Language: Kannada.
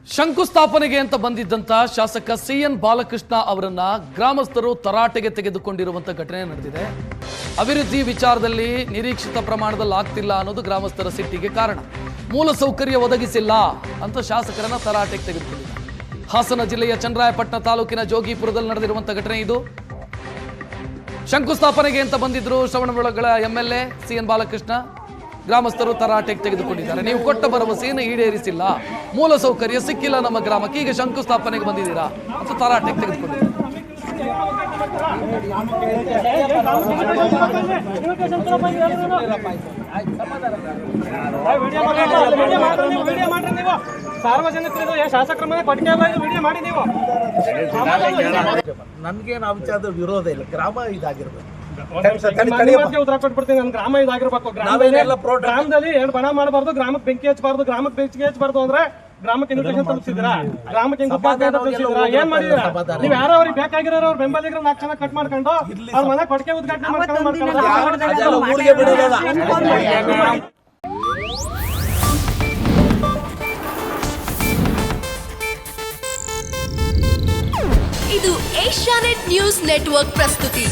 ಶಂಕುಸ್ಥಾಪನೆಗೆ ಅಂತ ಬಂದಿದ್ದಂತ ಶಾಸಕ ಸಿಎನ್ ಬಾಲಕೃಷ್ಣ ಅವರನ್ನ ಗ್ರಾಮಸ್ಥರು ತರಾಟೆಗೆ ತೆಗೆದುಕೊಂಡಿರುವಂತ ಘಟನೆ ನಡೆದಿದೆ. ಅಭಿವೃದ್ಧಿ ವಿಚಾರದಲ್ಲಿ ನಿರೀಕ್ಷಿತ ಪ್ರಮಾಣದಲ್ಲಿ ಆಗ್ತಿಲ್ಲ ಅನ್ನೋದು ಗ್ರಾಮಸ್ಥರ ಸಿಟ್ಟಿಗೆ ಕಾರಣ. ಮೂಲಸೌಕರ್ಯ ಒದಗಿಸಿಲ್ಲ ಅಂತ ಶಾಸಕರನ್ನ ತರಾಟೆಗೆ ತೆಗೆದುಕೊಂಡಿದ್ದಾರೆ. ಹಾಸನ ಜಿಲ್ಲೆಯ ಚನ್ನರಾಯಪಟ್ಟಣ ತಾಲೂಕಿನ ಜೋಗಿಪುರದಲ್ಲಿ ನಡೆದಿರುವಂತ ಘಟನೆ ಇದು. ಶಂಕುಸ್ಥಾಪನೆಗೆ ಅಂತ ಬಂದಿದ್ರು ಶ್ರವಣಬೆಳಗೊಳ ಎಂಎಲ್ಎ ಸಿಎನ್ ಬಾಲಕೃಷ್ಣ. ಗ್ರಾಮಸ್ಥರು ತರಾಟೆಗೆ ತೆಗೆದುಕೊಂಡಿದ್ದಾರೆ. ನೀವು ಕೊಟ್ಟ ಭರವಸೆಯನ್ನು ಈಡೇರಿಸಿಲ್ಲ, ಮೂಲಸೌಕರ್ಯ ಸಿಕ್ಕಿಲ್ಲ ನಮ್ಮ ಗ್ರಾಮಕ್ಕೆ, ಈಗ ಶಂಕುಸ್ಥಾಪನೆಗೆ ಬಂದಿದ್ದೀರಾ ಅಂತ ತರಾಟೆಗೆ ತೆಗೆದುಕೊಂಡಿದ್ದಾರೆ. ಸಾರ್ವಜನಿಕರು ಶಾಸಕರ ಮನೆ ಪಟ್ಟಿಗೆ ವಿಡಿಯೋ ಮಾಡಿ ನೀವು. ನನ್ಗೇನು ಆ ವಿಚಾರದ ವಿರೋಧ ಇಲ್ಲ. ಗ್ರಾಮ ಇದಾಗಿರ್ಬೇಕು, ಉತ್ತರ ಕೊಟ್ಬಿಡ್ತೀನಿ. ನನ್ನ ಗ್ರಾಮ ಇದಾಗಿರ್ಬೇಕು. ಗ್ರಾಮದಲ್ಲಿ ಏನು ಬಣ ಮಾಡಬಾರ್ದು, ಗ್ರಾಮಕ್ಕೆ ಬೆಂಕಿ ಹಚ್ಚಬಾರ್ದು. ಗ್ರಾಮಕ್ಕೆ ಬೆಂಕಿ ಹಚ್ಚಬಾರ್ದು ಅಂದ್ರೆ ಗ್ರಾಮಕ್ಕೆ ಇನ್ವಿಟೇಷನ್ ತಲುಪಿಸಿದ್ರಾ? ಗ್ರಾಮಕ್ಕೆ ಏನ್ ಮಾಡಿದಿರಾ? ನೀವು ಯಾರೋ ಅವ್ರಿಗೆ ಬೇಕಾಗಿರೋರು ಅವ್ರ ಬೆಂಬಲಿಗರು 4 ಜನ ಕಟ್ ಮಾಡ್ಕೊಂಡು ಅವ್ರ ಮನೆ ಕೊಟ್ಟಿಗೆ ಉದ್ಘಾಟನೆ ಮಾಡ್ಕೊಂಡು ಇದು ಏಷ್ಯಾನೆಟ್ ನ್ಯೂಸ್ ನೆಟ್ವರ್ಕ್ ಪ್ರಸ್ತುತಿ.